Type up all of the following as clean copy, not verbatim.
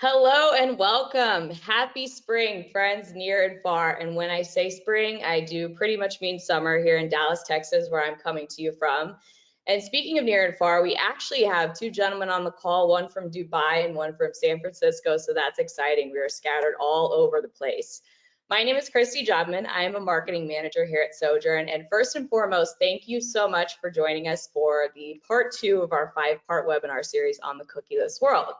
Hello and welcome. Happy spring, friends near and far. And when I say spring, I do pretty much mean summer here in Dallas, Texas, where I'm coming to you from. And speaking of near and far, we actually have two gentlemen on the call, one from Dubai and one from San Francisco. So that's exciting. We are scattered all over the place. My name is Christy Jobman. I am a marketing manager here at Sojourn. And first and foremost, thank you so much for joining us for the part 2 of our 5-part webinar series on the cookieless world.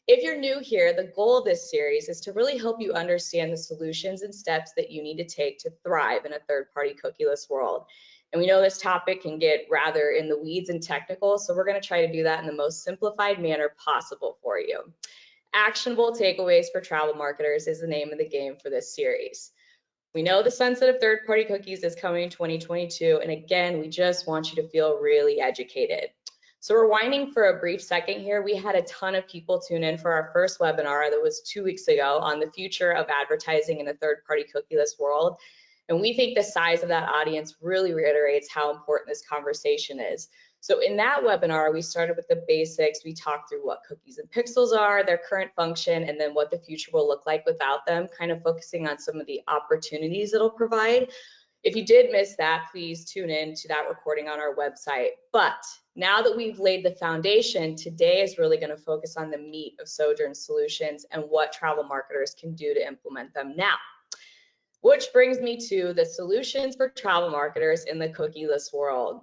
If you're new here, the goal of this series is to really help you understand the solutions and steps that you need to take to thrive in a third-party cookieless world. And we know this topic can get rather in the weeds and technical, so we're going to try to do that in the most simplified manner possible for you. Actionable takeaways for travel marketers is the name of the game for this series. We know the sunset of third-party cookies is coming in 2022, and again, we just want you to feel really educated. So rewinding for a brief second here, we had a ton of people tune in for our first webinar that was 2 weeks ago on the future of advertising in a third-party cookieless world. And we think the size of that audience really reiterates how important this conversation is. So in that webinar, we started with the basics. We talked through what cookies and pixels are, their current function, and then what the future will look like without them, kind of focusing on some of the opportunities it'll provide. If you did miss that, please tune in to that recording on our website. But now that we've laid the foundation, today is really going to focus on the meat of Sojourn solutions and what travel marketers can do to implement them now. Which brings me to the solutions for travel marketers in the cookieless world.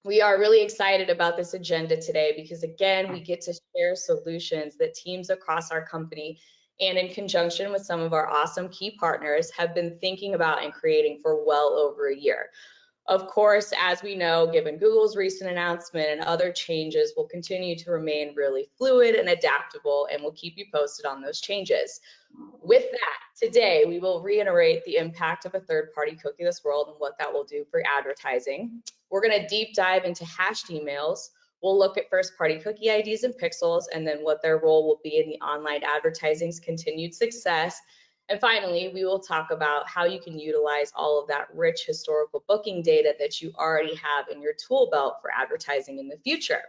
We are really excited about this agenda today because, again, we get to share solutions that teams across our company and in conjunction with some of our awesome key partners have been thinking about and creating for well over a year. Of course, as we know, given Google's recent announcement and other changes, we'll continue to remain really fluid and adaptable, and we'll keep you posted on those changes. With that, today we will reiterate the impact of a third-party cookieless world and what that will do for advertising. We're going to deep dive into hashed emails. We'll look at first-party cookie IDs and pixels, and then what their role will be in the online advertising's continued success. And finally, we will talk about how you can utilize all of that rich historical booking data that you already have in your tool belt for advertising in the future.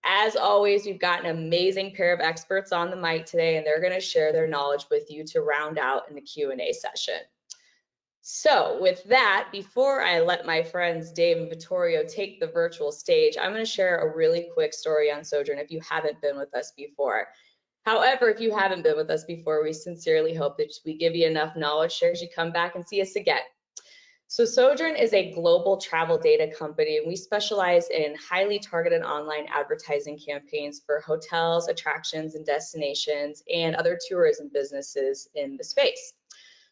As always, we've got an amazing pair of experts on the mic today, and they're going to share their knowledge with you to round out in the Q&A session. So with that, before I let my friends Dave and Vittorio take the virtual stage, I'm going to share a really quick story on Sojourn if you haven't been with us before. However, if you haven't been with us before, we sincerely hope that we give you enough knowledge shares you come back and see us again. So Sojourn is a global travel data company, and we specialize in highly targeted online advertising campaigns for hotels, attractions, and destinations, and other tourism businesses in the space.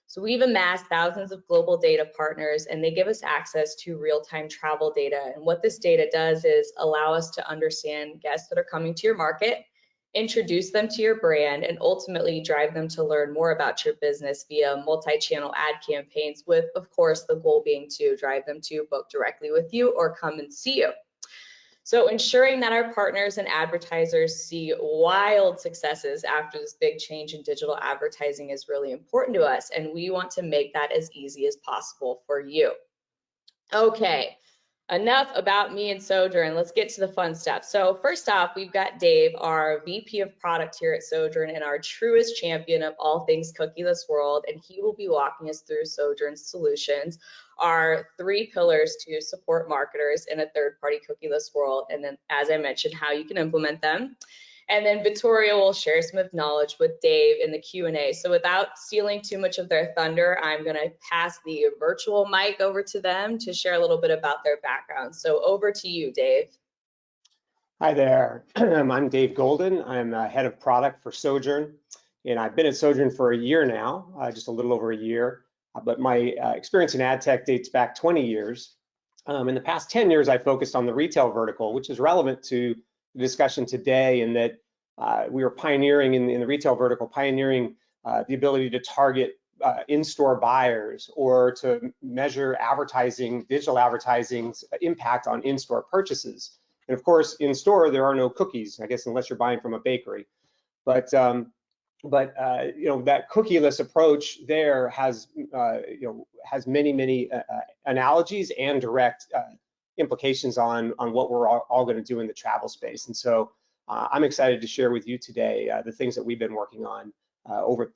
So we've amassed thousands of global data partners, and they give us access to real-time travel data. And what this data does is allow us to understand guests that are coming to your market, introduce them to your brand, and ultimately drive them to learn more about your business via multi-channel ad campaigns, with, of course, the goal being to drive them to book directly with you or come and see you. So ensuring that our partners and advertisers see wild successes after this big change in digital advertising is really important to us, and we want to make that as easy as possible for you. Okay. Enough about me and Sojourn. Let's get to the fun stuff. So first off, we've got Dave, our VP of product here at Sojourn and our truest champion of all things cookieless world, and he will be walking us through Sojourn's solutions, our 3 pillars to support marketers in a third-party cookieless world, and then, as I mentioned, how you can implement them. And then Vittorio will share some of knowledge with Dave in the Q&A. So without stealing too much of their thunder, I'm going to pass the virtual mic over to them to share a little bit about their background. So over to you, Dave. Hi there. I'm Dave Golden. I'm head of product for Sojourn, and I've been at Sojourn for a year now, just a little over a year. But my experience in ad tech dates back 20 years. In the past 10 years, I focused on the retail vertical, which is relevant to the discussion today, in that we were pioneering in the retail vertical, pioneering the ability to target in-store buyers or to measure advertising, digital advertising's impact on in-store purchases. And of course, in-store, there are no cookies, I guess, unless you're buying from a bakery. But you know, that cookieless approach there has has many analogies and direct implications on what we're all going to do in the travel space. And so I'm excited to share with you today the things that we've been working on over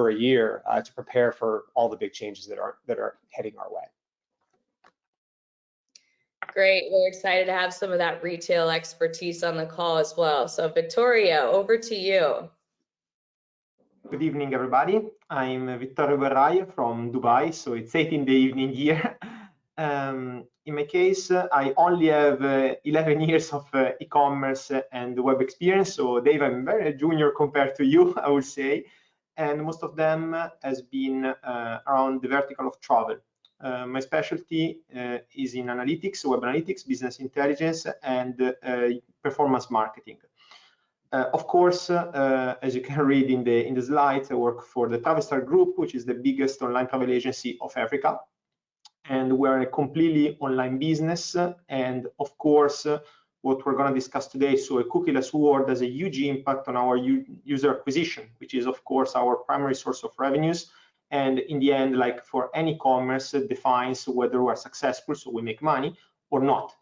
a year to prepare for all the big changes that are heading our way. Great. We're excited to have some of that retail expertise on the call as well. So Vittorio, over to you. Good evening, everybody. I'm Vittorio Guerraia from Dubai, so it's 8 in the evening here. In my case, I only have 11 years of e-commerce and web experience, so Dave, I'm very junior compared to you, I would say, and most of them has been around the vertical of travel. My specialty is in analytics, web analytics, business intelligence, and performance marketing. Of course, as you can read in the slides, I work for the Travel Group, which is the biggest online travel agency of Africa. And we're a completely online business. And of course, what we're going to discuss today, so a cookieless world has a huge impact on our user acquisition, which is, of course, our primary source of revenues. And in the end, like for any commerce, defines whether we're successful, so we make money, or not.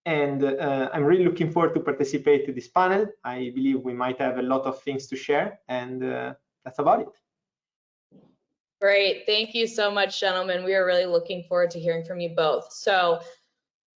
And I'm really looking forward to participate in this panel. I believe we might have a lot of things to share, and that's about it. Great. Thank you so much, gentlemen. We are really looking forward to hearing from you both. So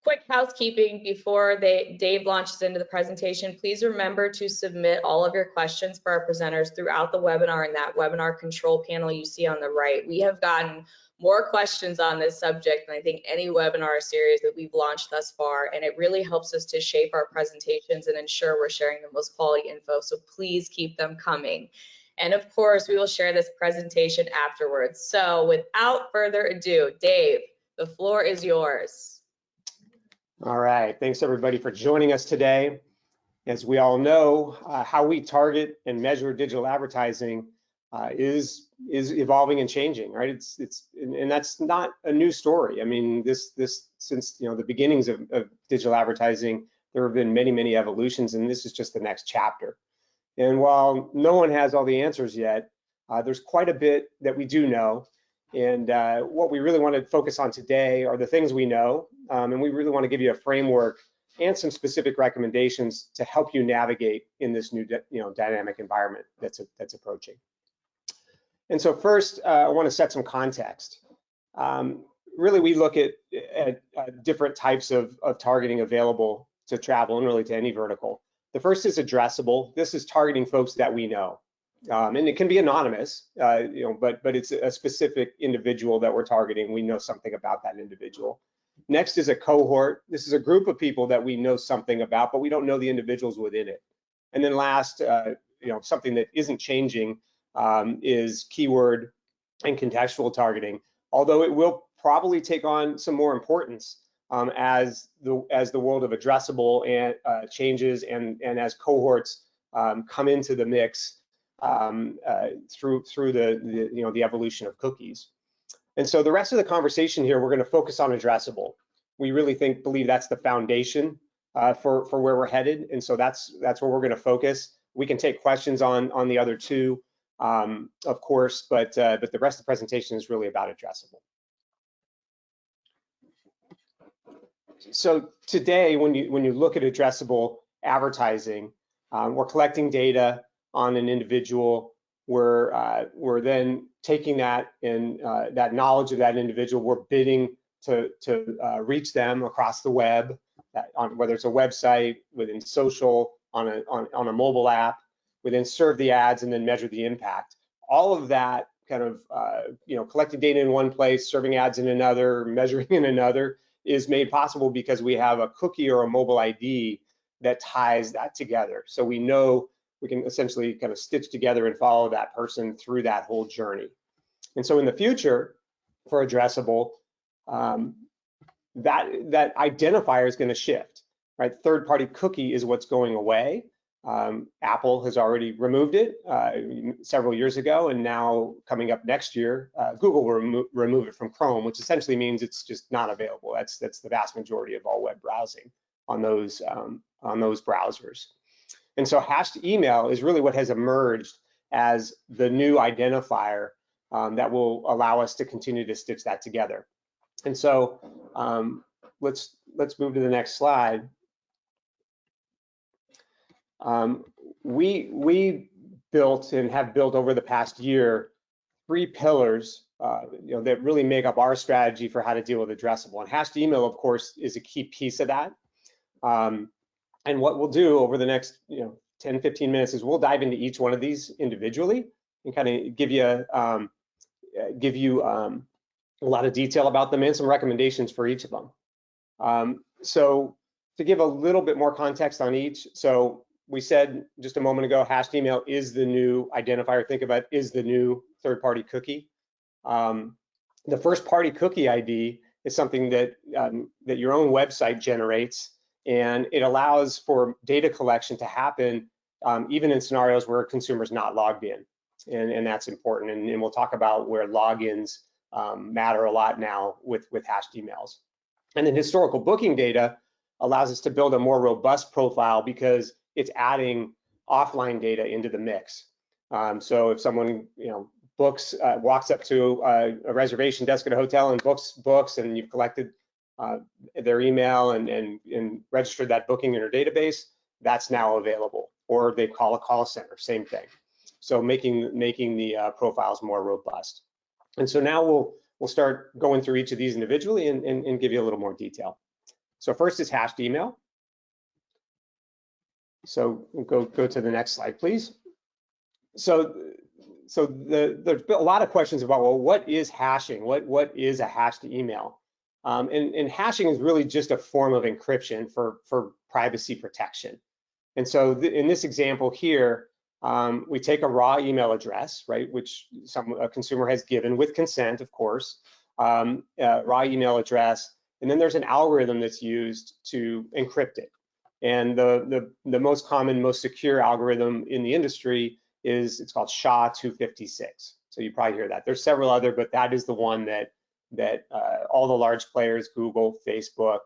quick housekeeping before Dave launches into the presentation. Please remember to submit all of your questions for our presenters throughout the webinar in that webinar control panel you see on the right. We have gotten more questions on this subject than I think any webinar series that we've launched thus far, and it really helps us to shape our presentations and ensure we're sharing the most quality info, so please keep them coming. And of course, we will share this presentation afterwards. So without further ado, Dave, the floor is yours. All right, thanks everybody for joining us today. As we all know, how we target and measure digital advertising is evolving and changing, right? And that's not a new story. I mean, this since the beginnings of digital advertising, there have been many evolutions, and this is just the next chapter. And while no one has all the answers yet, there's quite a bit that we do know. And what we really want to focus on today are the things we know, and we really want to give you a framework and some specific recommendations to help you navigate in this new, dynamic environment that's approaching. And so first, I want to set some context. Really, we look at different types of targeting available to travel and really to any vertical. The first is addressable. This is targeting folks that we know. And it can be anonymous, but it's a specific individual that we're targeting. We know something about that individual. Next is a cohort. This is a group of people that we know something about, but we don't know the individuals within it. And then last, something that isn't changing is keyword and contextual targeting, although it will probably take on some more importance as the world of addressable and changes and as cohorts come into the mix through the evolution of cookies. And so the rest of the conversation here, we're going to focus on addressable. We really believe that's the foundation for where we're headed, and so that's where we're going to focus. We can take questions on the other two, of course, but the rest of the presentation is really about addressable. So today, when you look at addressable advertising, we're collecting data on an individual. We're then taking that and that knowledge of that individual. We're bidding to reach them across the web, whether it's a website, within social, on a mobile app. We then serve the ads and then measure the impact. All of that kind of collecting data in one place, serving ads in another, measuring in another, is made possible because we have a cookie or a mobile ID that ties that together. So we know we can essentially kind of stitch together and follow that person through that whole journey. And so in the future, for addressable, that identifier is going to shift, right? Third-party cookie is what's going away. Apple has already removed it several years ago, and now coming up next year, Google will remove it from Chrome, which essentially means it's just not available. That's the vast majority of all web browsing on those browsers. And so hashed email is really what has emerged as the new identifier that will allow us to continue to stitch that together. And so let's move to the next slide. We built and have built over the past year 3 pillars that really make up our strategy for how to deal with addressable. And hashed email, of course, is a key piece of that. And what we'll do over the next 10, 15 minutes is we'll dive into each one of these individually and kind of give you a lot of detail about them and some recommendations for each of them. So to give a little bit more context on each, so we said just a moment ago, hashed email is the new identifier. Think about it, is the new third-party cookie. The first-party cookie ID is something that that your own website generates, and it allows for data collection to happen even in scenarios where a consumer's not logged in, and that's important. And we'll talk about where logins matter a lot now with hashed emails. And then historical booking data allows us to build a more robust profile because it's adding offline data into the mix. So if someone books, walks up to a reservation desk at a hotel and books, and you've collected their email and registered that booking in your database, that's now available. Or they call a call center, same thing. So making the profiles more robust. And so now we'll start going through each of these individually and give you a little more detail. So first is hashed email. So we'll go to the next slide, please. So there's been a lot of questions about, well, what is hashing? What is a hashed email? And hashing is really just a form of encryption for privacy protection. And so in this example here, we take a raw email address, right, which a consumer has given with consent, of course, raw email address, and then there's an algorithm that's used to encrypt it. And the most common, most secure algorithm in the industry it's called SHA-256. So you probably hear that. There's several other, but that is the one that all the large players, Google, Facebook,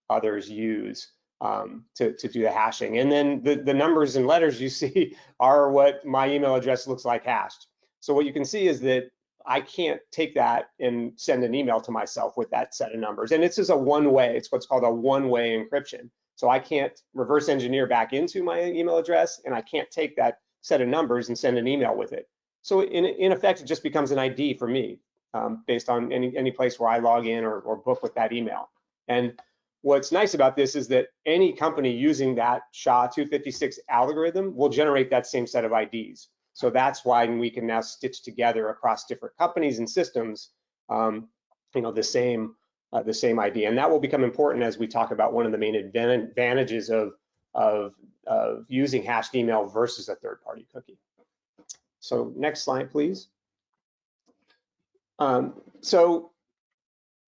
others use to do the hashing. And then the numbers and letters you see are what my email address looks like hashed. So what you can see is that I can't take that and send an email to myself with that set of numbers. And it's just a one-way, it's what's called a one-way encryption. So I can't reverse engineer back into my email address, and I can't take that set of numbers and send an email with it. So in effect, it just becomes an ID for me based on any place where I log in or book with that email. And what's nice about this is that any company using that SHA-256 algorithm will generate that same set of IDs. So that's why we can now stitch together across different companies and systems, the same ID. And that will become important as we talk about one of the main advantages of using hashed email versus a third-party cookie. So next slide, please. So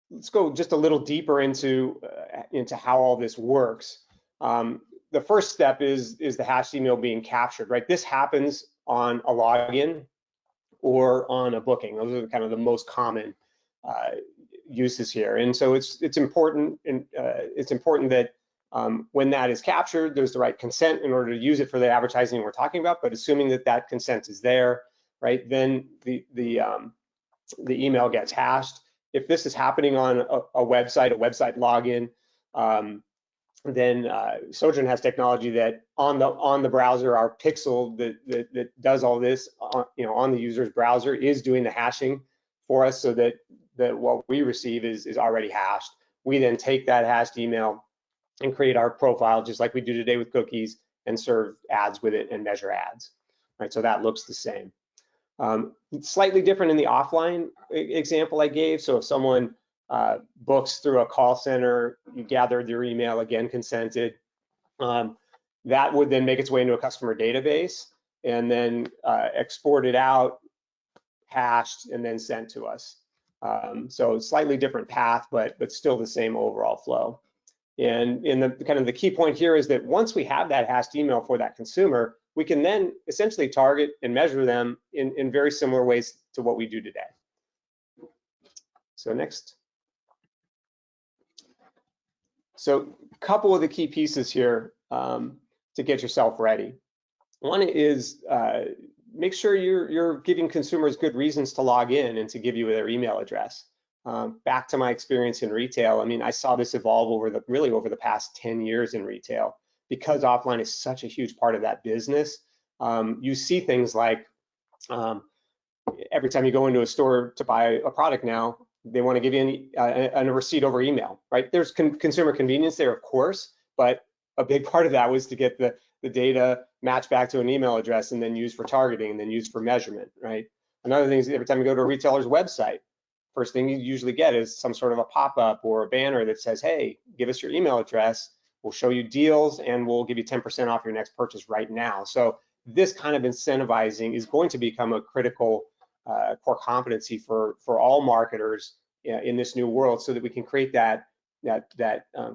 let's go just a little deeper into how all this works. The first step is the hashed email being captured, right? This happens on a login or on a booking. Those are kind of the most common uses here. And so it's important that when that is captured, there's the right consent in order to use it for the advertising we're talking about. But assuming that consent is there, right, then the email gets hashed. If this is happening on a website login, then Sojourn has technology that on the browser, our pixel that does all this on the user's browser is doing the hashing for us, so that what we receive is already hashed. We then take that hashed email and create our profile just like we do today with cookies and serve ads with it and measure ads. Right, so that looks the same. It's slightly different in the offline example I gave. So if someone books through a call center, you gathered their email, again consented, that would then make its way into a customer database and then exported out, hashed, and then sent to us. So slightly different path, but still the same overall flow. And in the kind of the key point here is that once we have that hashed email for that consumer, we can then essentially target and measure them in very similar ways to what we do today. So next. So a couple of the key pieces here to get yourself ready. One is make sure you're giving consumers good reasons to log in and to give you their email address. Back to my experience in retail, I mean, I saw this evolve over the past 10 years in retail. because offline is such a huge part of that business, you see things like every time you go into a store to buy a product now, they want to give you a receipt over email, right? There's consumer convenience there, of course, but a big part of that was to get the data matched back to an email address and then used for targeting and then used for measurement, right? Another thing is every time you go to a retailer's website, first thing you usually get is some sort of a pop-up or a banner that says, hey, give us your email address, we'll show you deals and we'll give you 10% off your next purchase right now. So this kind of incentivizing is going to become a critical core competency for all marketers in this new world, so that we can create that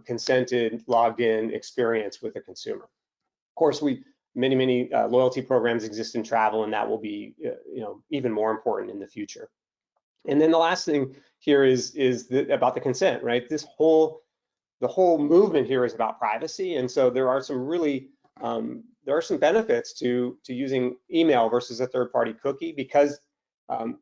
consented, logged-in experience with the consumer. Of course, many loyalty programs exist in travel, and that will be even more important in the future. And then the last thing here is about the consent, right? The whole movement here is about privacy, and so there are some really there are some benefits to using email versus a third-party cookie, because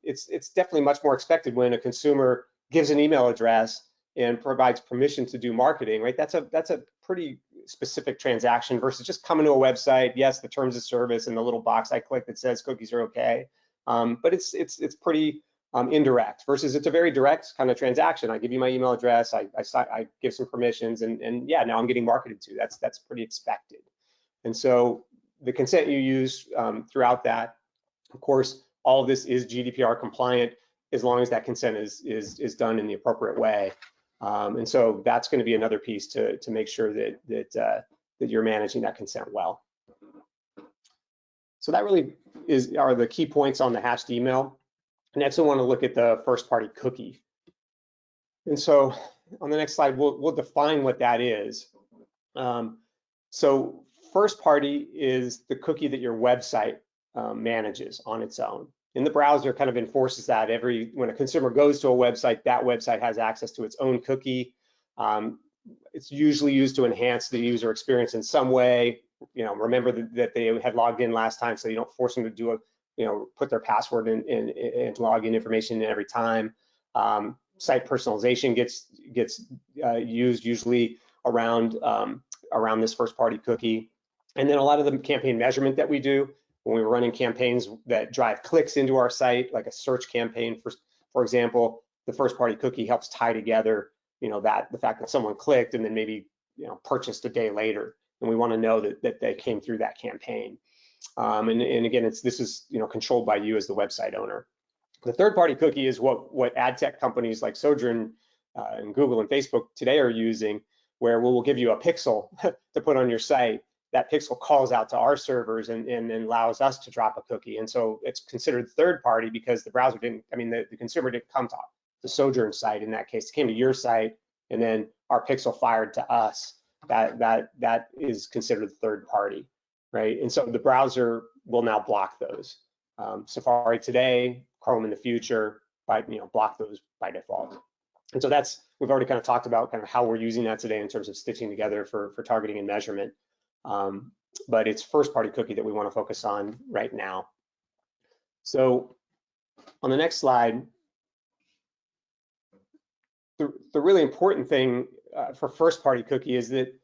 it's definitely much more expected when a consumer gives an email address and provides permission to do marketing, right? That's a pretty specific transaction versus just coming to a website. Yes, the terms of service and the little box I click that says cookies are okay, but it's pretty indirect versus it's a very direct kind of transaction. I give you my email address, I give some permissions, and yeah, now I'm getting marketed to. That's pretty expected. And so the consent you use throughout that, of course, all of this is GDPR compliant as long as that consent is done in the appropriate way. And so that's going to be another piece to make sure that you're managing that consent well. So that really are the key points on the hashed email. Next, I want to look at the first-party cookie. And so on the next slide, we'll define what that is. So first-party is the cookie that your website manages on its own. And the browser kind of enforces that when a consumer goes to a website, that website has access to its own cookie. It's usually used to enhance the user experience in some way. Remember that they had logged in last time, so you don't force them to do put their password in and login information in every time. Site personalization gets used usually around this first-party cookie. And then a lot of the campaign measurement that we do when we're running campaigns that drive clicks into our site, like a search campaign, for example, the first-party cookie helps tie together, the fact that someone clicked and then maybe purchased a day later, and we want to know that they came through that campaign. And again, this is controlled by you as the website owner. The third-party cookie is what ad tech companies like Sojourn and Google and Facebook today are using, where we'll give you a pixel to put on your site. That pixel calls out to our servers and then allows us to drop a cookie. And so it's considered third party because the browser the consumer didn't come to the Sojourn site in that case. It came to your site, and then our pixel fired to us. That is considered third party, right? And so the browser will now block those. Safari today, Chrome in the future, block those by default. And so we've already kind of talked about kind of how we're using that today in terms of stitching together for targeting and measurement. But it's first-party cookie that we want to focus on right now. So on the next slide, the really important thing for first-party cookie is that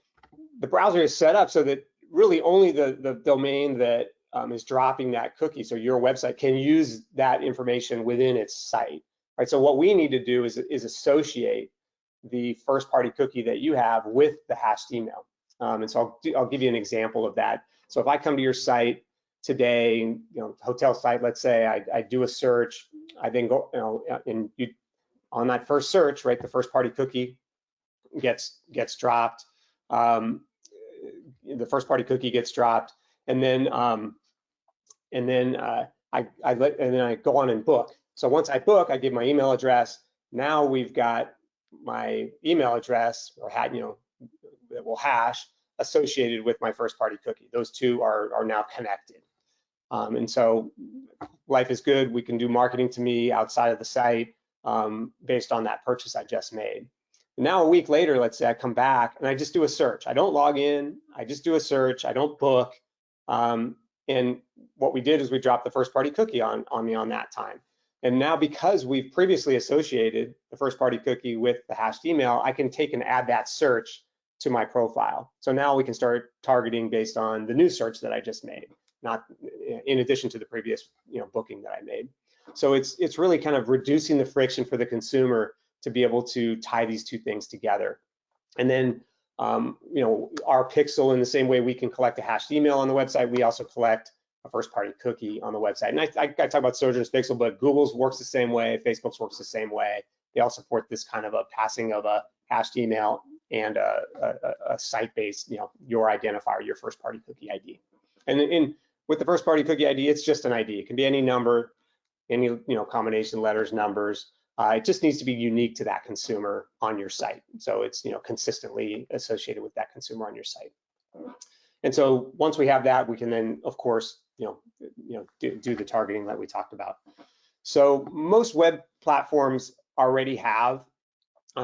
the browser is set up so that really only the domain that is dropping that cookie, so your website, can use that information within its site, right? So what we need to do is associate the first-party cookie that you have with the hashed email. And so I'll give you an example of that. So if I come to your site today, hotel site, let's say I do a search, I then go, on that first search, right, the first-party cookie gets dropped. The first-party cookie gets dropped, and then I go on and book. So once I book, I give my email address. Now we've got my email address that will hash associated with my first-party cookie. Those two are now connected. And so life is good. We can do marketing to me outside of the site based on that purchase I just made. And now a week later, let's say I come back and I just do a search. I don't log in. I just do a search. I don't book. And what we did is we dropped the first-party cookie on me on that time. And now because we've previously associated the first-party cookie with the hashed email, I can take and add that search to my profile. So now we can start targeting based on the new search that I just made, not in addition to the previous booking that I made. So it's really kind of reducing the friction for the consumer to be able to tie these two things together. And then our pixel, in the same way we can collect a hashed email on the website, we also collect a first-party cookie on the website. And I talk about Sojourn's pixel, but Google's works the same way, Facebook's works the same way. They all support this kind of a passing of a hashed email and a site-based, your identifier, your first-party cookie ID. And with the first-party cookie ID, it's just an ID. It can be any number, any combination, letters, numbers. It just needs to be unique to that consumer on your site. So it's consistently associated with that consumer on your site. And so once we have that, we can then, of course, do the targeting that we talked about. So most web platforms already have, they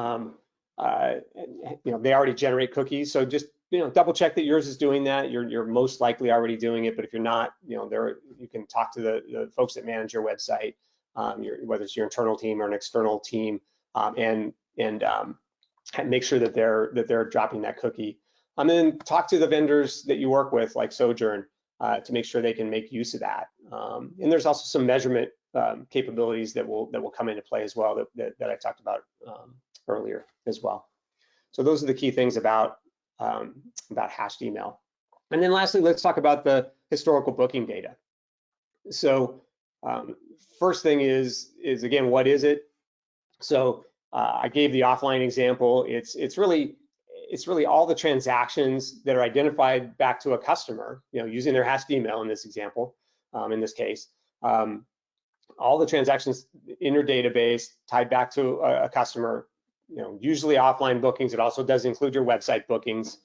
already generate cookies. So just double check that yours is doing that. You're most likely already doing it, but if you're not, you can talk to the folks that manage your website, whether it's your internal team or an external team, and make sure that they're dropping that cookie. And then talk to the vendors that you work with, like Sojourn, to make sure they can make use of that. And there's also some measurement capabilities that will come into play as well that I talked about earlier as well. So those are the key things about hashed email. And then lastly, let's talk about the historical booking data. So first thing is again, what is it? So I gave the offline example. It's really all the transactions that are identified back to a customer, using their hashed email in this example, in this case. All the transactions in your database tied back to a customer, usually offline bookings. It also does include your website bookings.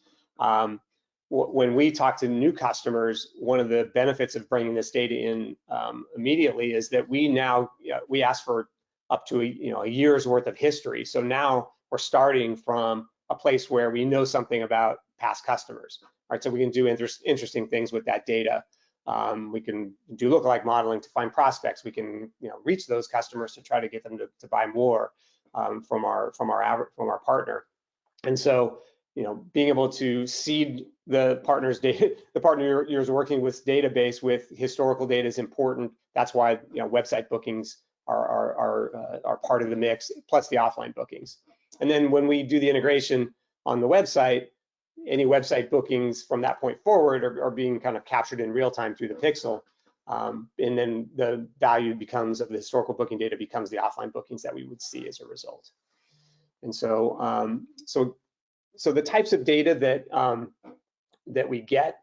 When we talk to new customers, one of the benefits of bringing this data in immediately is that we ask for up to a year's worth of history. So now we're starting from a place where we know something about past customers. All right, so we can do interesting things with that data. We can do lookalike modeling to find prospects. We can reach those customers to try to get them to buy more from our partner. And so being able to seed the partner's data, the partner you're working with database with historical data is important. That's why website bookings are part of the mix, plus the offline bookings. And then when we do the integration on the website, any website bookings from that point forward are being kind of captured in real time through the pixel. And then the value of the historical booking data becomes the offline bookings that we would see as a result. And so, so the types of data that we get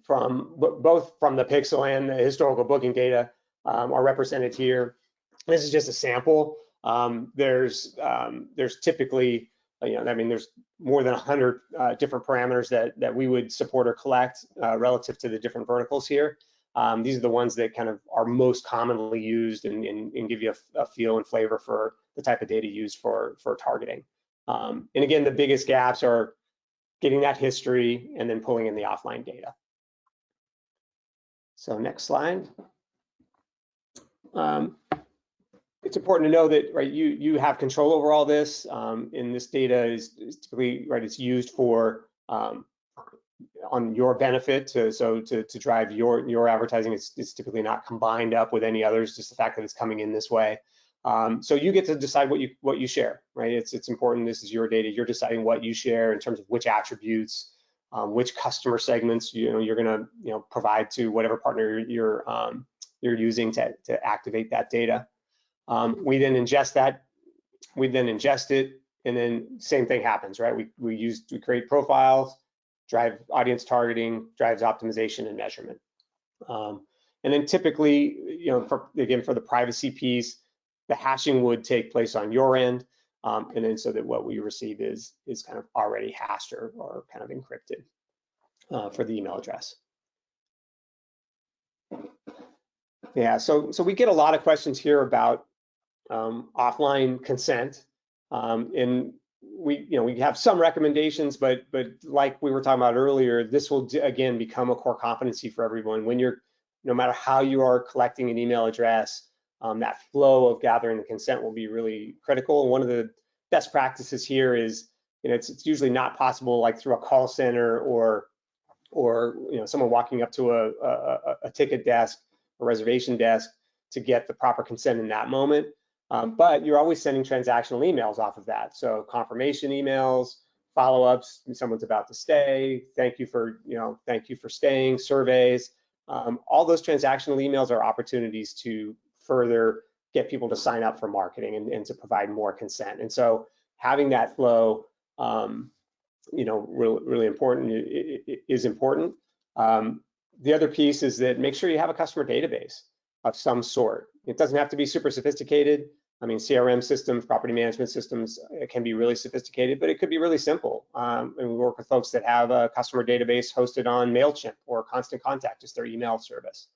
from both from the pixel and the historical booking data are represented here. This is just a sample. There's typically, there's more than 100 different parameters that we would support or collect relative to the different verticals here. These are the ones that kind of are most commonly used and give you a feel and flavor for the type of data used for targeting. And again, the biggest gaps are getting that history and then pulling in the offline data. So next slide. It's important to know that, right, you have control over all this, and this data is typically, right, it's used for on your benefit to drive your advertising. It's typically not combined up with any others, just the fact that it's coming in this way. So you get to decide what you share, right? It's important. This is your data. You're deciding what you share in terms of which attributes, which customer segments you're going to provide to whatever partner you're using to activate that data. We then ingest that. We then ingest it, and then same thing happens, right? We create profiles, drive audience targeting, drives optimization and measurement. And then typically, for the privacy piece, the hashing would take place on your end, and then so that what we receive is kind of already hashed or kind of encrypted for the email address. Yeah, so we get a lot of questions here about offline consent, and we have some recommendations, but like we were talking about earlier, this will again become a core competency for everyone. When no matter how you are collecting an email address, that flow of gathering the consent will be really critical. And one of the best practices here is it's usually not possible like through a call center or someone walking up to a ticket desk, a reservation desk to get the proper consent in that moment. But you're always sending transactional emails off of that. So confirmation emails, follow-ups, someone's about to stay, thank you for staying, surveys. All those transactional emails are opportunities to further get people to sign up for marketing and to provide more consent. And so having that flow, really important is important. The other piece is that make sure you have a customer database of some sort. It doesn't have to be super sophisticated. I mean, CRM systems, property management systems can be really sophisticated, but it could be really simple. And we work with folks that have a customer database hosted on MailChimp or Constant Contact, just their email service.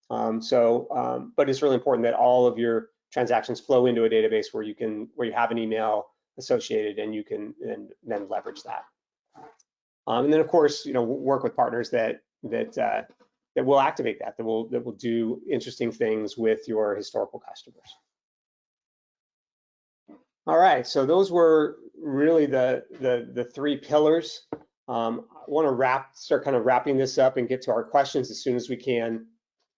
But it's really important that all of your transactions flow into a database where you have an email associated and you can then leverage that. And then of course, work with partners that will activate that will do interesting things with your historical customers. All right, so those were really the three pillars. I want to start kind of wrapping this up and get to our questions as soon as we can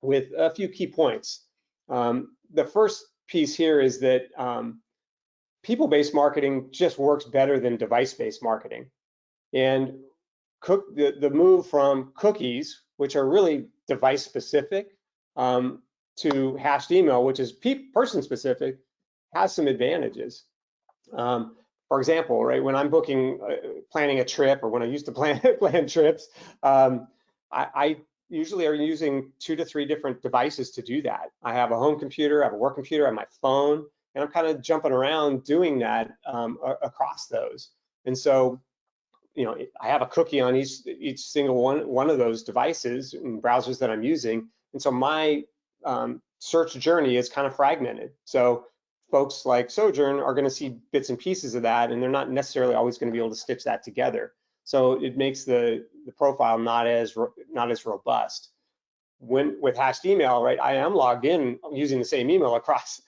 with a few key points. The first piece here is that people-based marketing just works better than device-based marketing. And the move from cookies, which are really device-specific, to hashed email, which is person-specific, has some advantages. For example, right, when I'm planning a trip, or when I used to plan trips, I usually are using 2 to 3 different devices to do that. I have a home computer, I have a work computer, I have my phone, and I'm kind of jumping around doing that across those. And so, I have a cookie on each single one of those devices and browsers that I'm using. And so my search journey is kind of fragmented. So folks like Sojourn are going to see bits and pieces of that, and they're not necessarily always going to be able to stitch that together. So it makes the profile not as robust. With hashed email, right, I am logged in using the same email across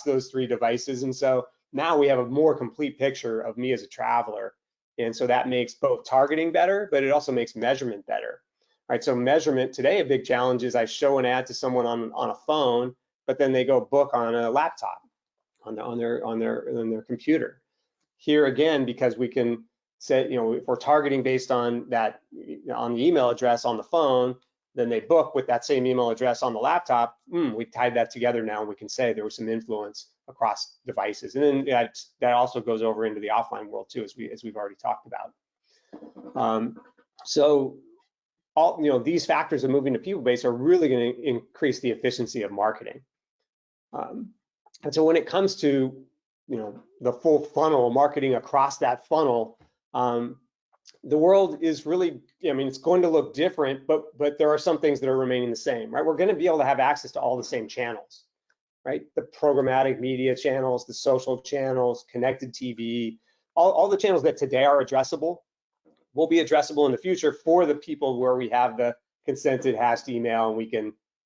those 3 devices, and so now we have a more complete picture of me as a traveler. And so that makes both targeting better, but it also makes measurement better. All right, so measurement today, a big challenge is I show an ad to someone on a phone, but then they go book on a laptop, on their computer. Here again, because we can say, if we're targeting based on that, on the email address on the phone, then they book with that same email address on the laptop. We tied that together now, and we can say there was some influence across devices. And then that also goes over into the offline world too, as we've already talked about. So all these factors of moving to people-based are really going to increase the efficiency of marketing. And so when it comes to the full funnel, marketing across that funnel, the world is really, it's going to look different, but there are some things that are remaining the same, right? We're going to be able to have access to all the same channels, right? The programmatic media channels, the social channels, connected TV, all the channels that today are addressable will be addressable in the future for the people where we have the consented hashed email, and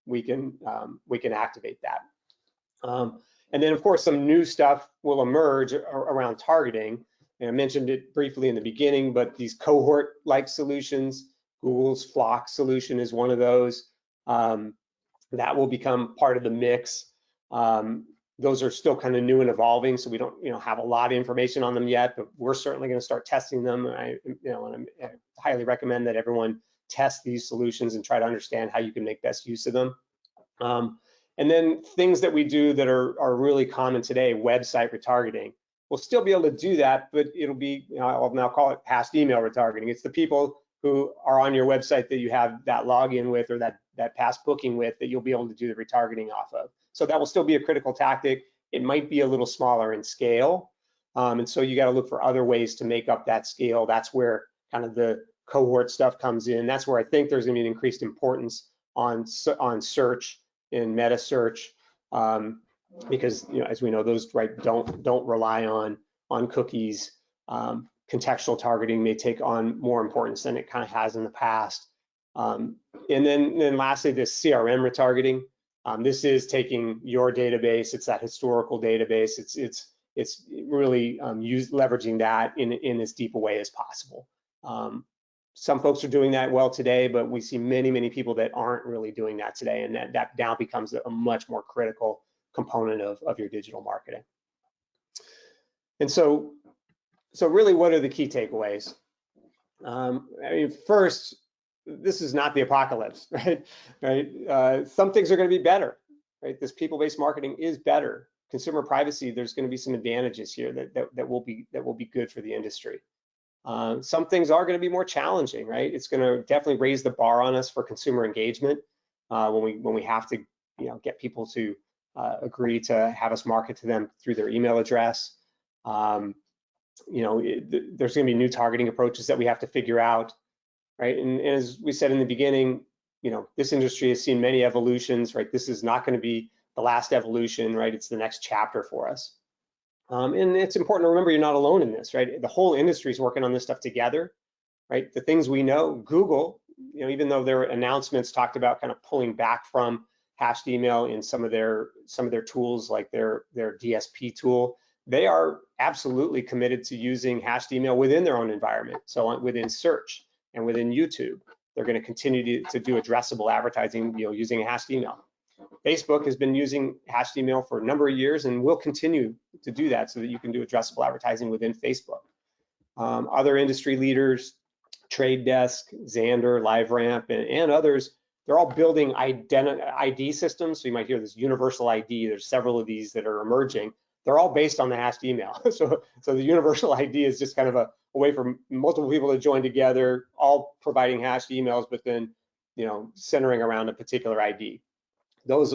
we can activate that. And then of course some new stuff will emerge around targeting. And I mentioned it briefly in the beginning, but these cohort-like solutions, Google's Flock solution is one of those, that will become part of the mix. Those are still kind of new and evolving, so we don't have a lot of information on them yet, but we're certainly going to start testing them. I highly recommend that everyone test these solutions and try to understand how you can make best use of them. And then things that we do that are really common today, website retargeting. We'll still be able to do that, but it'll be, I'll now call it past email retargeting. It's the people who are on your website that you have that login with, or that past booking with, that you'll be able to do the retargeting off of. So that will still be a critical tactic. It might be a little smaller in scale. And so you got to look for other ways to make up that scale. That's where kind of the cohort stuff comes in. That's where I think there's going to be an increased importance on search and meta search. Because as we know, those don't rely on cookies. Contextual targeting may take on more importance than it kind of has in the past. And then lastly, this CRM retargeting. This is taking your database. It's that historical database. It's it's really leveraging that in as deep a way as possible. Some folks are doing that well today, but we see many people that aren't really doing that today, and that now becomes a much more critical component of your digital marketing. And so really, what are the key takeaways? I mean, first, this is not the apocalypse, right? Some things are going to be better, right? This people-based marketing is better. Consumer privacy, there's going to be some advantages here that will be good for the industry. Some things are going to be more challenging, right? It's going to definitely raise the bar on us for consumer engagement when we have to, get people to agree to have us market to them through their email address. There's going to be new targeting approaches that we have to figure out, right? And as we said in the beginning, this industry has seen many evolutions, right? This is not going to be the last evolution, right? It's the next chapter for us. And it's important to remember you're not alone in this, right? The whole industry is working on this stuff together, right? The things we know, Google, even though their announcements talked about kind of pulling back from hashed email in some of their tools, like their DSP tool, they are absolutely committed to using hashed email within their own environment. So within search and within YouTube, they're going to continue to do addressable advertising, using a hashed email. Facebook has been using hashed email for a number of years and will continue to do that so that you can do addressable advertising within Facebook. Other industry leaders, Trade Desk, Xandr, LiveRamp, and others, they're all building ID systems. So you might hear this universal ID. There's several of these that are emerging. They're all based on the hashed email. So the universal ID is just kind of a way for multiple people to join together, all providing hashed emails, but then centering around a particular ID. Those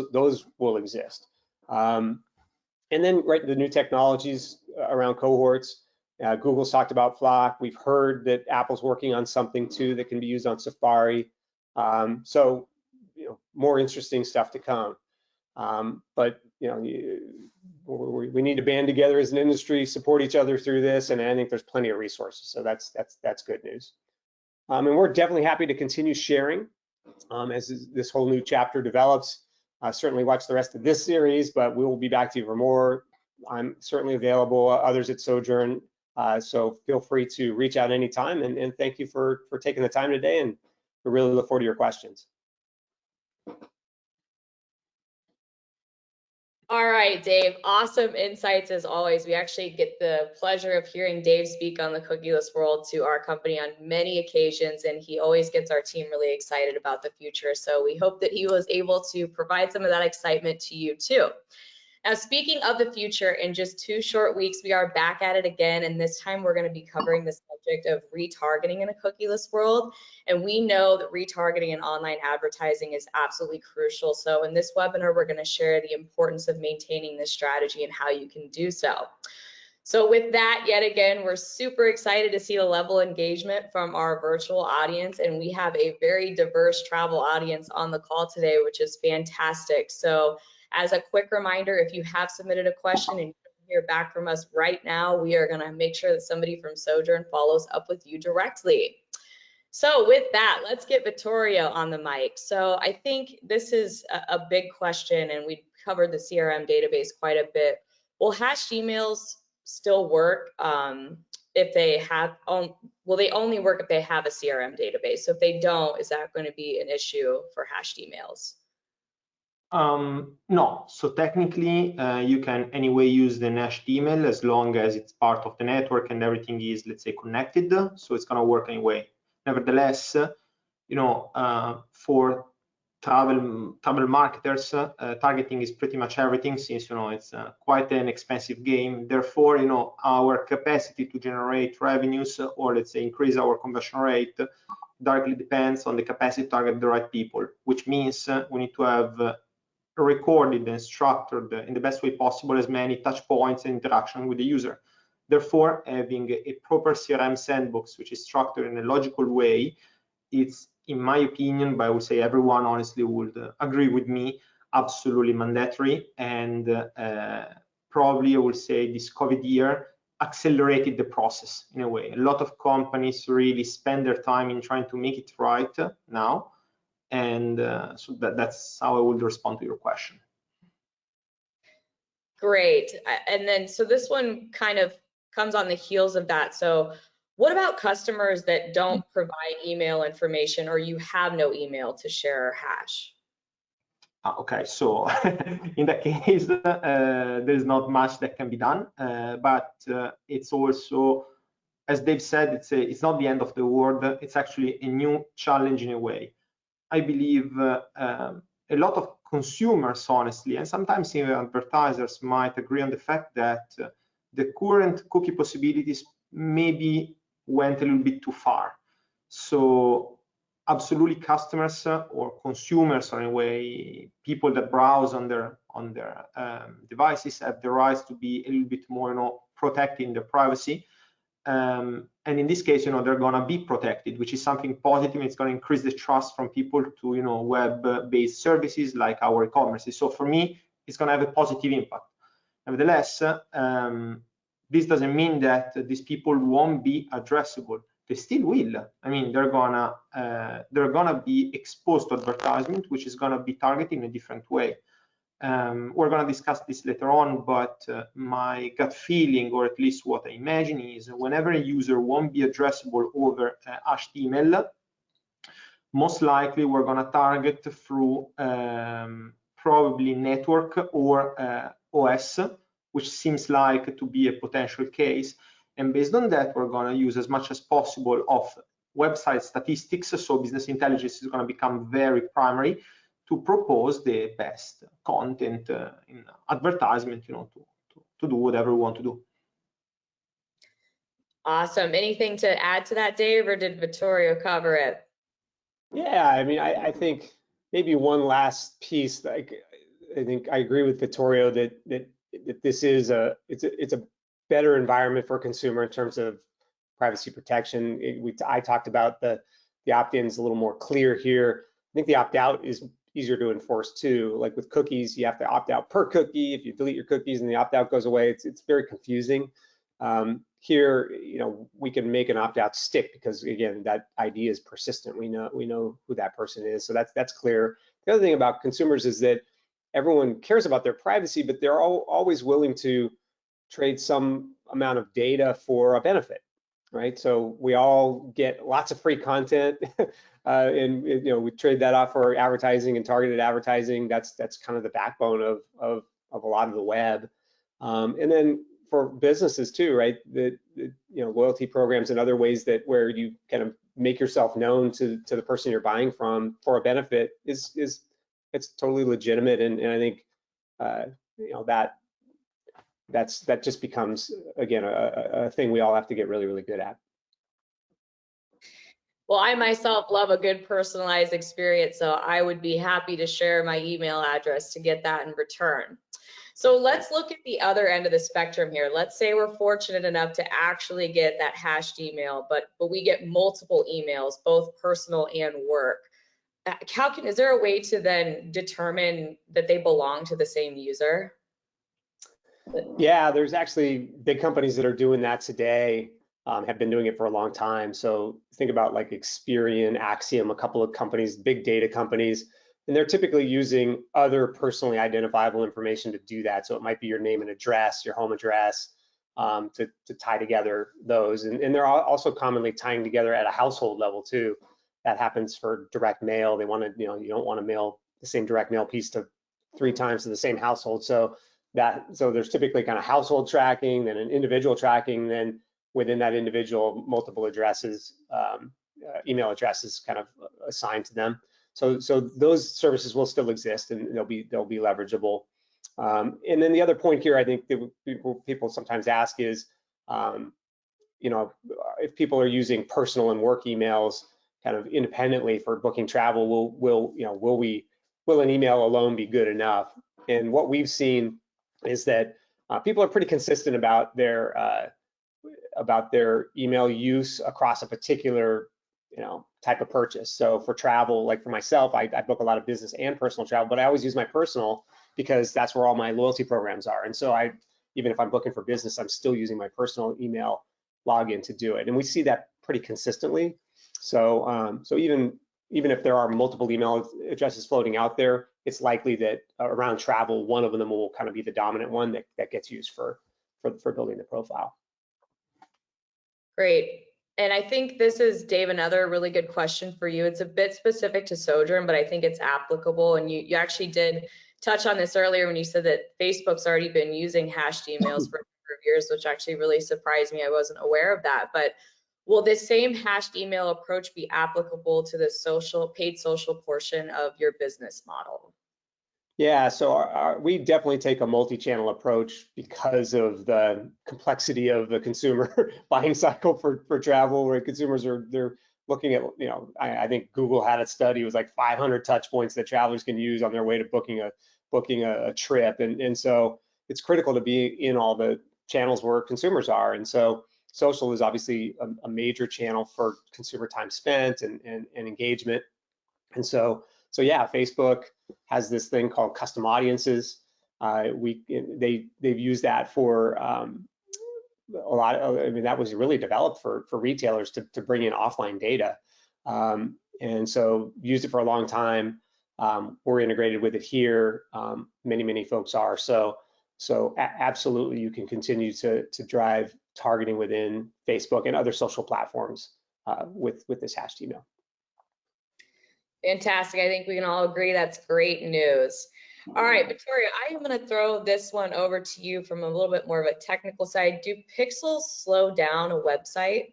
will exist. And then, right, the new technologies around cohorts. Google's talked about Flock. We've heard that Apple's working on something too that can be used on Safari. So, more interesting stuff to come. But we need to band together as an industry, support each other through this, and I think there's plenty of resources. So that's good news. And we're definitely happy to continue sharing as this whole new chapter develops. Certainly watch the rest of this series, but we will be back to you for more. I'm certainly available, others at Sojourn, so feel free to reach out anytime, and thank you for taking the time today, and we really look forward to your questions. All right, Dave, awesome insights as always. We actually get the pleasure of hearing Dave speak on the Cookieless world to our company on many occasions, and he always gets our team really excited about the future. So we hope that he was able to provide some of that excitement to you too. Now, speaking of the future, in just 2 short weeks, we are back at it again, and this time we're going to be covering the subject of retargeting in a cookieless world. And we know that retargeting in online advertising is absolutely crucial. So in this webinar, we're going to share the importance of maintaining this strategy and how you can do so. So with that, yet again, we're super excited to see the level of engagement from our virtual audience, and we have a very diverse travel audience on the call today, which is fantastic. So as a quick reminder, if you have submitted a question and you hear back from us right now, we are going to make sure that somebody from Sojourn follows up with you directly. So with that, let's get Vittorio on the mic. So I think this is a big question, and we covered the CRM database quite a bit. Will hashed emails still work if they have, will they only work if they have a CRM database? So if they don't, is that going to be an issue for hashed emails? No, so technically you can anyway use the hashed email as long as it's part of the network and everything is, let's say, connected. So it's going to work anyway. Nevertheless, for travel marketers, targeting is pretty much everything, since it's quite an expensive game. Therefore, our capacity to generate revenues, or let's say increase our conversion rate, directly depends on the capacity to target the right people, which means we need to have recorded and structured in the best way possible as many touch points and interaction with the user. Therefore, having a proper CRM sandbox, which is structured in a logical way, it's, in my opinion, but I would say everyone honestly would agree with me, absolutely mandatory. And probably I would say this COVID year accelerated the process in a way. A lot of companies really spend their time in trying to make it right now. And so that's how I would respond to your question. great. And then, so this one kind of comes on the heels of that. So what about customers that don't provide email information, or you have no email to share or hash? Okay, so in that case, there's not much that can be done, but it's also, as Dave said, it's not the end of the world. It's actually a new challenge in a way. I believe a lot of consumers, honestly, and sometimes even advertisers might agree on the fact that the current cookie possibilities maybe went a little bit too far. So absolutely, customers or consumers, or in a way, people that browse on their devices have the rights to be a little bit more, protecting their privacy. And in this case, they're gonna be protected, which is something positive. It's gonna increase the trust from people to, web-based services like our e-commerce. So for me, it's gonna have a positive impact. Nevertheless, this doesn't mean that these people won't be addressable. They still will. I mean, they're gonna be exposed to advertisement, which is gonna be targeted in a different way. We're gonna discuss this later on, but my gut feeling, or at least what I imagine, is whenever a user won't be addressable over hashed email, most likely we're gonna target through probably network or OS, which seems like to be a potential case. And based on that, we're going to use as much as possible of website statistics. So business intelligence is going to become very primary to propose the best content in advertisement, to do whatever we want to do. Awesome. Anything to add to that, Dave, or did Vittorio cover it? Yeah, I mean, I think maybe one last piece. Like, I think I agree with Vittorio that this is it's a better environment for a consumer in terms of privacy protection. I talked about the opt-ins a little more clear here. I think the opt-out is easier to enforce too. Like with cookies, you have to opt out per cookie. If you delete your cookies and the opt-out goes away, it's very confusing. Here, we can make an opt-out stick because again, that ID is persistent. We know who that person is, so that's clear. The other thing about consumers is that everyone cares about their privacy, but they're always willing to trade some amount of data for a benefit, right? So we all get lots of free content, and we trade that off for advertising and targeted advertising. That's kind of the backbone of a lot of the web, and then for businesses too, right? The loyalty programs and other ways where you kind of make yourself known to the person you're buying from for a benefit it's totally legitimate, and I think that just becomes, again, a thing we all have to get really, really good at. Well, I myself love a good personalized experience, so I would be happy to share my email address to get that in return. So let's look at the other end of the spectrum here. Let's say we're fortunate enough to actually get that hashed email, but we get multiple emails, both personal and work. Is there a way to then determine that they belong to the same user? Yeah, there's actually big companies that are doing that today, have been doing it for a long time. So think about like Experian, Axiom, a couple of companies, big data companies, and they're typically using other personally identifiable information to do that. So it might be your name and address, your home address, to tie together those. And they're also commonly tying together at a household level too. That happens for direct mail. They want to, you don't want to mail the same direct mail piece to 3 times to the same household. So there's typically kind of household tracking, then an individual tracking, then within that individual, multiple addresses, email addresses kind of assigned to them. So those services will still exist, and they'll be leverageable. And then the other point here, I think that people sometimes ask is, if people are using personal and work emails kind of independently for booking travel, will an email alone be good enough? And what we've seen is that people are pretty consistent about their email use across a particular type of purchase. So for travel, like for myself, I book a lot of business and personal travel, but I always use my personal because that's where all my loyalty programs are. And so even if I'm booking for business, I'm still using my personal email login to do it. And we see that pretty consistently. So even if there are multiple email addresses floating out there, it's likely that around travel, one of them will kind of be the dominant one that gets used for building the profile. Great. And I think this is, Dave, another really good question for you. It's a bit specific to Sojourn, but I think it's applicable. And you actually did touch on this earlier when you said that Facebook's already been using hashed emails for a number of years, which actually really surprised me. I wasn't aware of that. But will this same hashed email approach be applicable to the paid social portion of your business model? Yeah, so we definitely take a multi-channel approach because of the complexity of the consumer buying cycle for travel, where consumers they're looking at, I think Google had a study, it was like 500 touch points that travelers can use on their way to booking a trip, and so it's critical to be in all the channels where consumers are, and so social is obviously a major channel for consumer time spent and engagement, and so yeah, Facebook has this thing called custom audiences. They've used that for a lot of, I mean, that was really developed for retailers to bring in offline data. And so used it for a long time. We're integrated with it here. Many folks are. So absolutely, you can continue to drive targeting within Facebook and other social platforms with this hashed email. Fantastic. I think we can all agree that's great news. All right, Vittorio, I am going to throw this one over to you from a little bit more of a technical side. Do pixels slow down a website?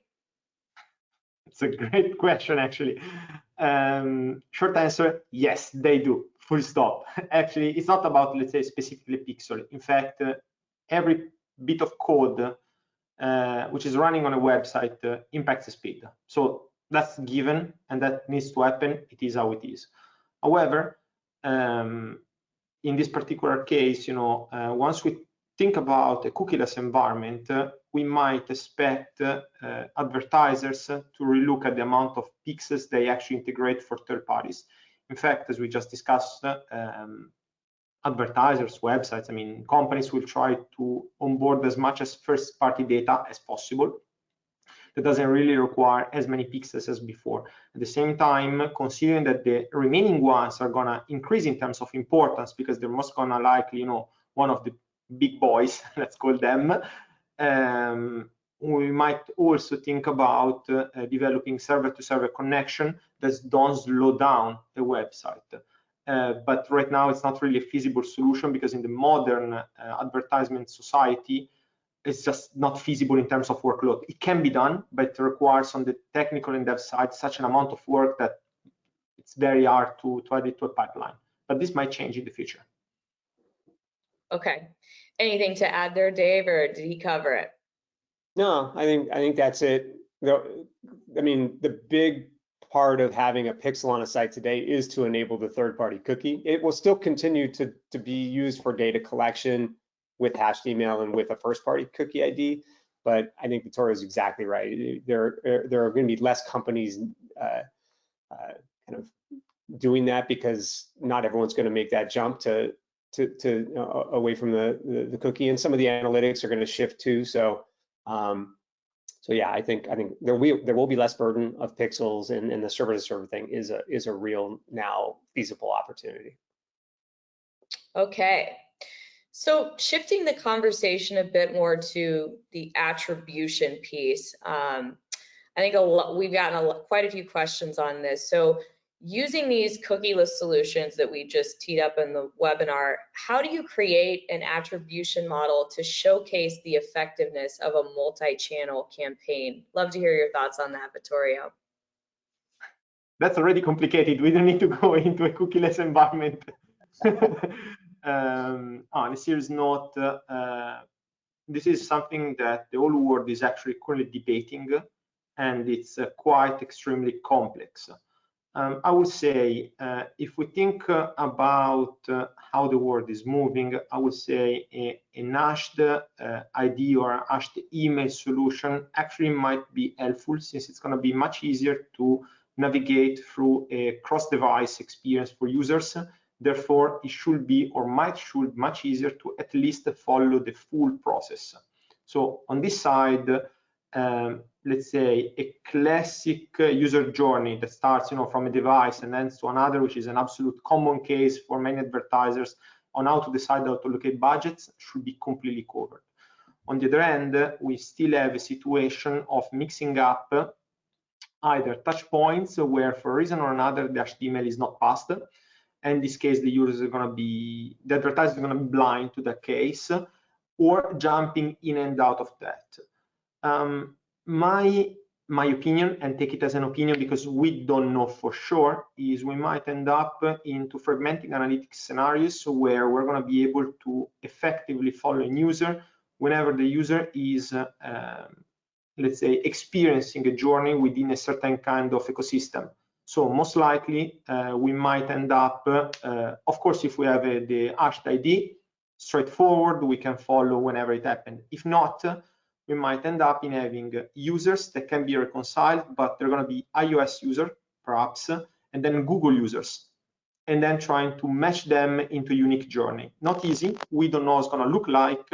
It's a great question, actually. Short answer, yes, they do. Full stop. Actually, it's not about, let's say, specifically pixel. In fact, every bit of code which is running on a website impacts the speed. So that's given, and that needs to happen. It is how it is. However, in this particular case, once we think about a cookieless environment, we might expect advertisers to relook at the amount of pixels they actually integrate for third parties. In fact, as we just discussed, advertisers, websites, I mean, companies will try to onboard as much as first-party data as possible. That doesn't really require as many pixels as before. At the same time, considering that the remaining ones are gonna increase in terms of importance because they're most gonna likely, one of the big boys, let's call them, we might also think about developing server-to-server connection that don't slow down the website. But right now, it's not really a feasible solution because in the modern advertisement society, it's just not feasible in terms of workload. It can be done, but it requires on the technical and dev side such an amount of work that it's very hard to add it to a pipeline. But this might change in the future. Okay. Anything to add there, Dave, or did he cover it? No, I think that's it. I mean, the big part of having a pixel on a site today is to enable the third-party cookie. It will still continue to be used for data collection with hashed email and with a first-party cookie ID, but I think Vittorio is exactly right. There are going to be less companies kind of doing that because not everyone's going to make that jump to away from the cookie, and some of the analytics are going to shift too. So yeah, I think there will be less burden of pixels, and the server-to-server thing is a real now feasible opportunity. Okay. So shifting the conversation a bit more to the attribution piece, I think we've gotten quite a few questions on this. So using these cookieless solutions that we just teed up in the webinar, how do you create an attribution model to showcase the effectiveness of a multi-channel campaign? Love to hear your thoughts on that, Vittorio. That's already complicated. We don't need to go into a cookieless environment. On a serious note, this is something that the whole world is actually currently debating, and it's quite extremely complex. I would say if we think about how the world is moving, I would say a hashed ID or a hashed email solution actually might be helpful, since it's going to be much easier to navigate through a cross-device experience for users. Therefore, it should be much easier to at least follow the full process. So on this side, let's say, a classic user journey that starts, from a device and ends to another, which is an absolute common case for many advertisers on how to decide how to allocate budgets, should be completely covered. On the other end, we still have a situation of mixing up either touch points where for a reason or another the HTML is not passed. And in this case, the advertiser is going to be blind to that case, or jumping in and out of that. My opinion, and take it as an opinion because we don't know for sure, is we might end up into fragmenting analytics scenarios where we're going to be able to effectively follow a user whenever the user is, let's say, experiencing a journey within a certain kind of ecosystem. So most likely, we might end up, of course, if we have the hashed ID, straightforward, we can follow whenever it happened. If not, we might end up in having users that can be reconciled, but they're going to be iOS user, perhaps, and then Google users, and then trying to match them into a unique journey. Not easy. We don't know what it's going to look like,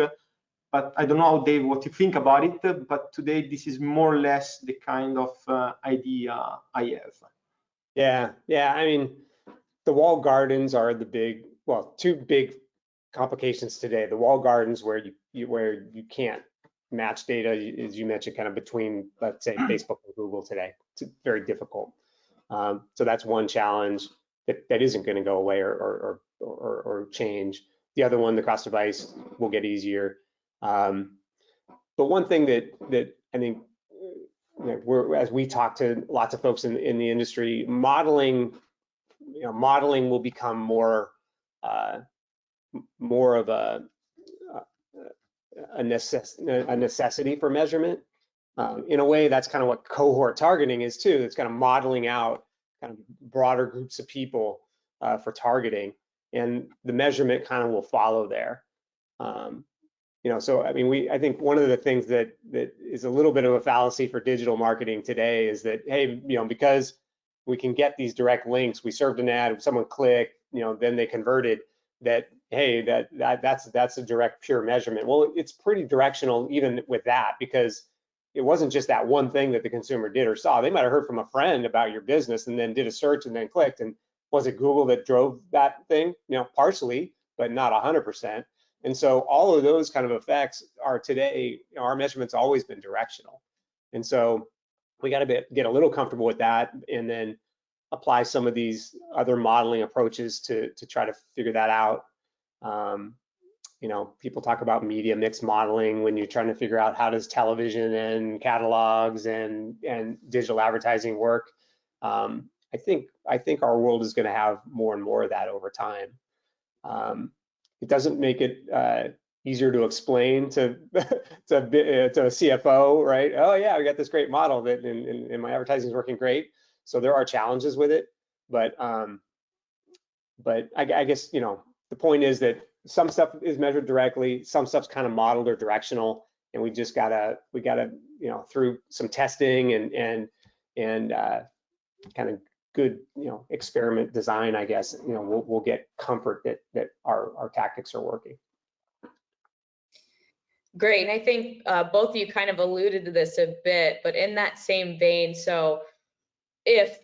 but I don't know, Dave, what you think about it. But today, this is more or less the kind of idea I have. Yeah. I mean, the walled gardens are two big complications today. The walled gardens where you can't match data, as you mentioned, kind of between, let's say, Facebook and Google today. It's very difficult. So that's one challenge that isn't going to go away or change. The other one, the cross device, will get easier. But one thing that I think, as we talk to lots of folks in the industry, modeling will become more of a necessity for measurement. In a way, that's kind of what cohort targeting is too. It's kind of modeling out kind of broader groups of people for targeting, and the measurement kind of will follow there. So I mean, I think one of the things that is a little bit of a fallacy for digital marketing today is that, hey, because we can get these direct links, we served an ad, someone clicked, then they converted, that, hey, that's a direct pure measurement. Well, it's pretty directional even with that, because it wasn't just that one thing that the consumer did or saw. They might have heard from a friend about your business and then did a search and then clicked. And was it Google that drove that thing? Partially, but not 100%. And so all of those kind of effects are today, our measurement's always been directional. And so we got to get a little comfortable with that, and then apply some of these other modeling approaches to try to figure that out. People talk about media mix modeling when you're trying to figure out how does television and catalogs and digital advertising work. I think our world is going to have more and more of that over time. It doesn't make it easier to explain to a CFO, right? Oh yeah, we got this great model that and my advertising is working great. So there are challenges with it, but I guess the point is that some stuff is measured directly, some stuff's kind of modeled or directional, and we gotta through some testing and kind of good experiment design, I guess we'll get comfort that our tactics are working. Great, and I think both of you kind of alluded to this a bit, but in that same vein, so if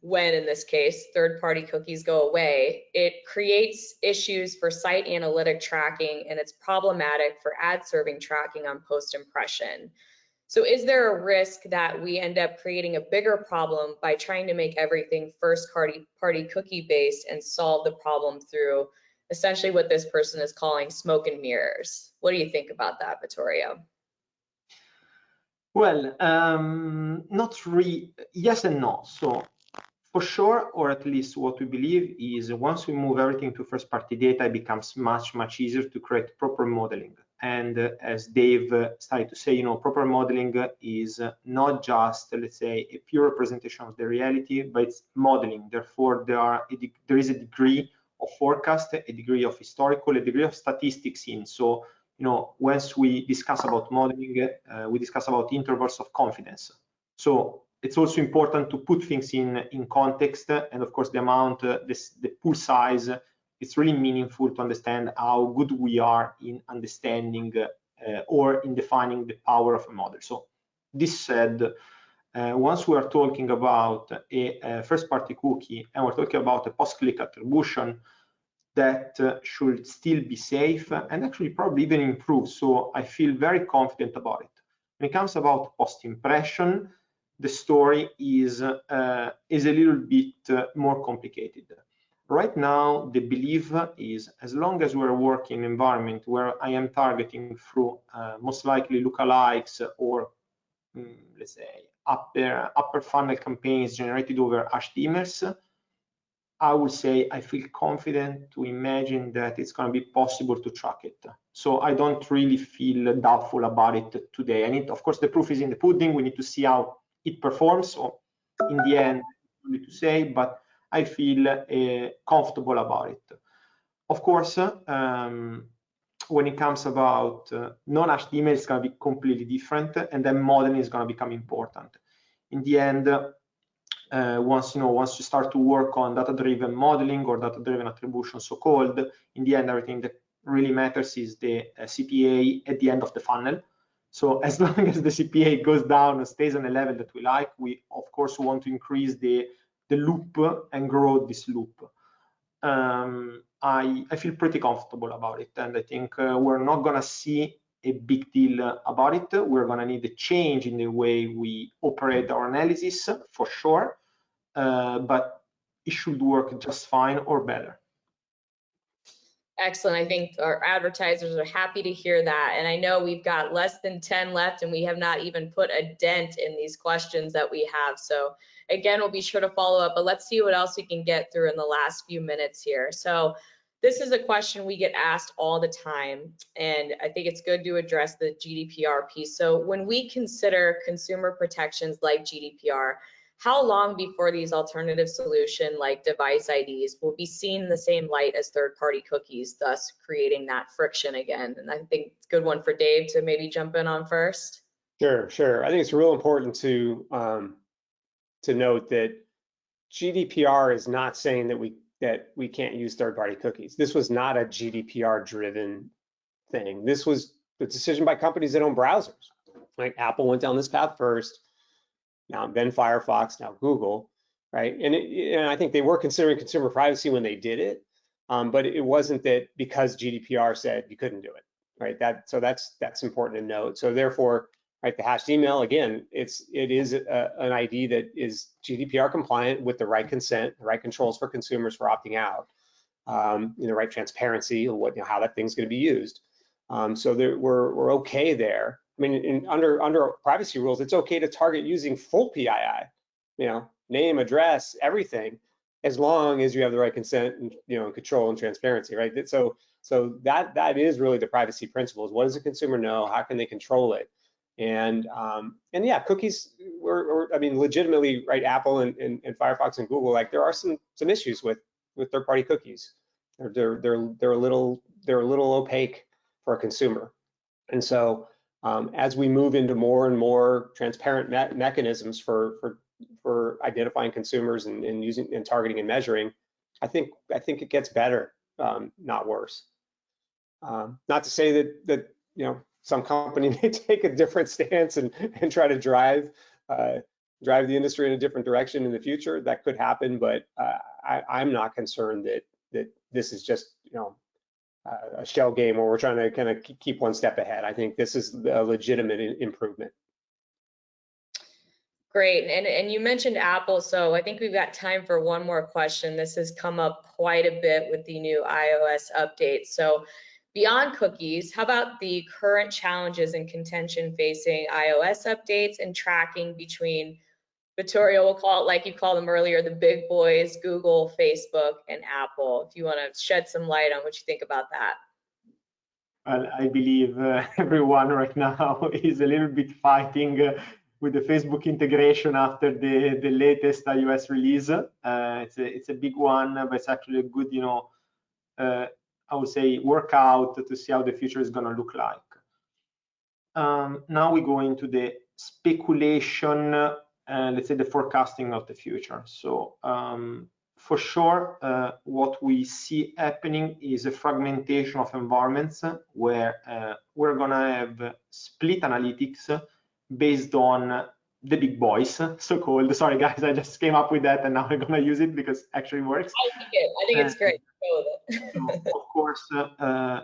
when in this case third-party cookies go away, it creates issues for site analytic tracking, and it's problematic for ad serving tracking on post impression. So is there a risk that we end up creating a bigger problem by trying to make everything first-party cookie based and solve the problem through essentially what this person is calling smoke and mirrors? What do you think about that, Vittorio? Well, not really, yes and no. So for sure, or at least what we believe is once we move everything to first-party data, it becomes much, much easier to create proper modeling. And as Dave started to say, proper modeling is not just, let's say, a pure representation of the reality, but it's modeling. Therefore, there is a degree of forecast, a degree of historical, a degree of statistics in. So, once we discuss about modeling, we discuss about intervals of confidence. So it's also important to put things in context, and of course, the amount, the pool size, it's really meaningful to understand how good we are in understanding or in defining the power of a model. So This said, once we are talking about a first-party cookie and we're talking about a post-click attribution, that should still be safe and actually probably even improve. So I feel very confident about it. When it comes about post-impression, the story is a little bit more complicated. Right now, the belief is as long as we're working in an environment where I am targeting through most likely lookalikes or let's say upper funnel campaigns generated over hashed emails, I would say I feel confident to imagine that it's going to be possible to track it. So I don't really feel doubtful about it today. And of course, the proof is in the pudding. We need to see how it performs. So in the end, I need to say, but I feel comfortable about it. Of course, when it comes about non-hashed email, it's going to be completely different, and then modeling is going to become important. In the end, once you start to work on data-driven modeling or data-driven attribution, so-called, in the end, everything that really matters is the CPA at the end of the funnel. So as long as the CPA goes down and stays on a level that we like, we of course want to increase the loop and grow this loop. I feel pretty comfortable about it, and I think we're not going to see a big deal about it. We're going to need a change in the way we operate our analysis for sure, but it should work just fine or better. Excellent. I think our advertisers are happy to hear that. And I know we've got less than 10 left and we have not even put a dent in these questions that we have. So again, we'll be sure to follow up, but let's see what else we can get through in the last few minutes here. So this is a question we get asked all the time, and I think it's good to address the GDPR piece. So when we consider consumer protections like GDPR, how long before these alternative solutions like device IDs will be seen in the same light as third-party cookies, thus creating that friction again? And I think it's a good one for Dave to maybe jump in on first. Sure. I think it's real important to note that GDPR is not saying that we can't use third-party cookies. This was not a GDPR-driven thing. This was a decision by companies that own browsers. Like Apple went down this path first. Now then Firefox, now Google, right? And I think they were considering consumer privacy when they did it, but it wasn't that because GDPR said you couldn't do it, right? So that's important to note. So therefore, right, the hashed email, again, it is an ID that is GDPR compliant with the right consent, the right controls for consumers for opting out, the right transparency of how that thing's going to be used. So we're okay there. I mean, under privacy rules, it's okay to target using full PII, name, address, everything, as long as you have the right consent and control and transparency, right? So that is really the privacy principles. What does the consumer know? How can they control it? And yeah, cookies I mean, legitimately, right? Apple and Firefox and Google, like there are some issues with third-party cookies. They're a little opaque for a consumer, and so. As we move into more and more transparent mechanisms for identifying consumers and using and targeting and measuring, I think it gets better, not worse. Not to say that some company may take a different stance and try to drive the industry in a different direction in the future. That could happen, but I'm not concerned that this is just a shell game where we're trying to kind of keep one step ahead. I think this is a legitimate improvement. Great, and you mentioned Apple, so I think we've got time for one more question. This has come up quite a bit with the new iOS update. So beyond cookies, how about the current challenges and contention facing iOS updates and tracking between Vittorio, we'll call it like you called them earlier, the big boys, Google, Facebook, and Apple. If you want to shed some light on what you think about that. Well, I believe everyone right now is a little bit fighting with the Facebook integration after the latest iOS release. It's a big one, but it's actually a good, I would say, workout to see how the future is going to look like. Now we go into the speculation. Let's say the forecasting of the future. So for sure, what we see happening is a fragmentation of environments where we're going to have split analytics based on the big boys, so-called. Sorry guys, I just came up with that and now I'm gonna use it because it actually works. I think it's great. Go with it. So of course,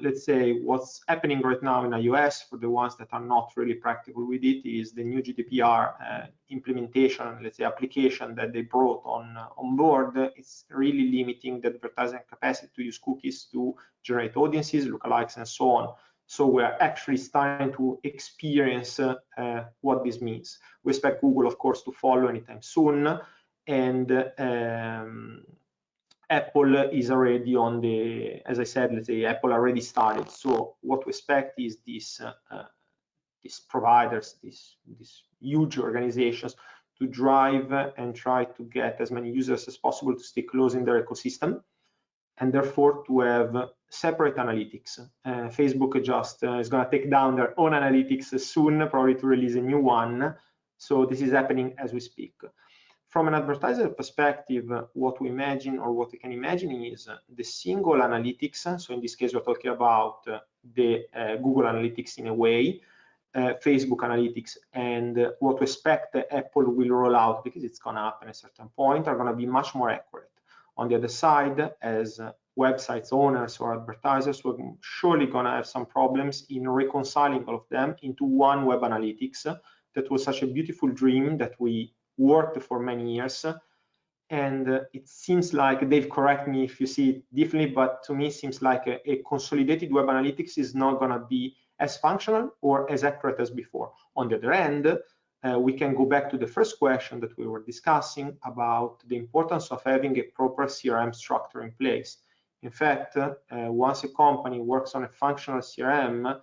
let's say what's happening right now in iOS, for the ones that are not really practical with it, is the new GDPR implementation, let's say application that they brought on board. It's really limiting the advertising capacity to use cookies to generate audiences, lookalikes, and so on. So we're actually starting to experience what this means. We expect Google, of course, to follow anytime soon, and Apple is already on the, as I said, let's say Apple already started. So what we expect is these providers, these huge organizations, to drive and try to get as many users as possible to stay close in their ecosystem, and therefore to have separate analytics. Facebook just is going to take down their own analytics soon, probably to release a new one. So this is happening as we speak. From an advertiser perspective, what we imagine, or what we can imagine, is the single analytics. So in this case, we're talking about the Google Analytics in a way, Facebook Analytics, and what we expect Apple will roll out, because it's going to happen at a certain point, are going to be much more accurate. On the other side, as websites owners or advertisers, we're surely going to have some problems in reconciling all of them into one web analytics. That was such a beautiful dream that we worked for many years, and it seems like, Dave, correct me if you see it differently, but to me it seems like a consolidated web analytics is not going to be as functional or as accurate as before. On the other end, we can go back to the first question that we were discussing about the importance of having a proper CRM structure in place. In fact, once a company works on a functional CRM,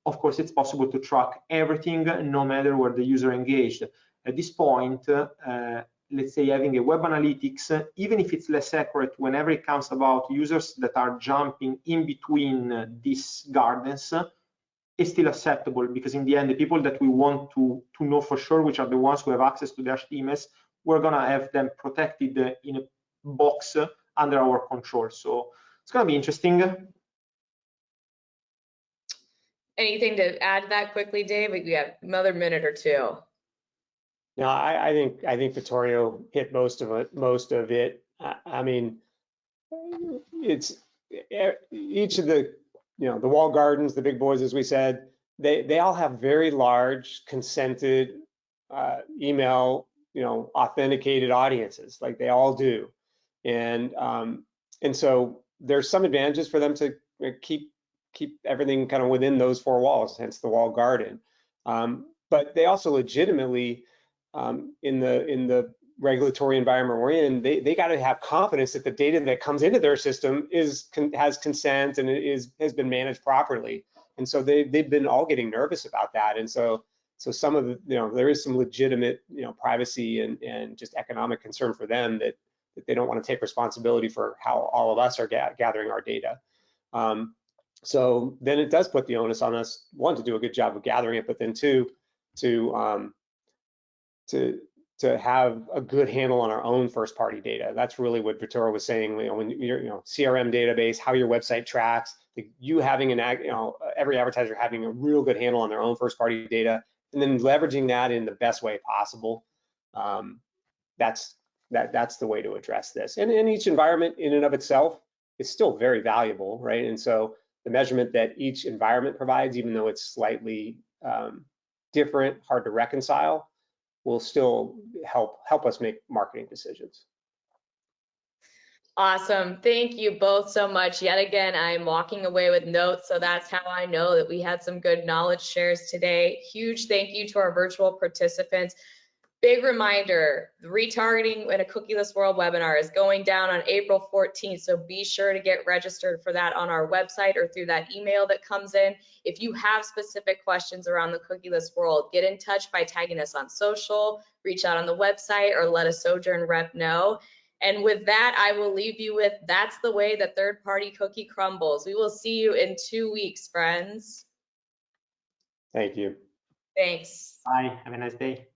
of course it's possible to track everything, no matter where the user engaged. At this point, let's say having a web analytics, even if it's less accurate whenever it comes about users that are jumping in between these gardens, is still acceptable, because in the end, the people that we want to know for sure, which are the ones who have access to their emails, we're going to have them protected in a box under our control. So it's going to be interesting. Anything to add to that quickly, Dave? We have another minute or two. No, I think Vittorio hit most of it. I mean, it's each of the, the walled gardens, the big boys, as we said, they all have very large consented email, authenticated audiences, like they all do, and so there's some advantages for them to keep everything kind of within those four walls, hence the walled garden. But they also legitimately, in the regulatory environment we're in, they got to have confidence that the data that comes into their system has consent and has been managed properly. And so they've been all getting nervous about that. And so some of the, there is some legitimate, privacy and just economic concern for them that they don't want to take responsibility for how all of us are gathering our data. So then it does put the onus on us, one, to do a good job of gathering it, but then two, to have a good handle on our own first-party data. That's really what Vittorio was saying. When you're, CRM database, how your website tracks, you having every advertiser having a real good handle on their own first-party data, and then leveraging that in the best way possible. That's the way to address this. And in each environment, in and of itself, is still very valuable, right? And so the measurement that each environment provides, even though it's slightly different, hard to reconcile, will still help us make marketing decisions. Awesome. Thank you both so much. Yet again, I'm walking away with notes, so that's how I know that we had some good knowledge shares today. Huge thank you to our virtual participants. Big reminder, the retargeting in a cookieless world webinar is going down on April 14th, so be sure to get registered for that on our website or through that email that comes in. If you have specific questions around the cookieless world, get in touch by tagging us on social, reach out on the website, or let a Sojourn rep know. And with that, I will leave you with, that's the way the third-party cookie crumbles. We will see you in 2 weeks, friends. Thank you. Thanks. Bye. Have a nice day.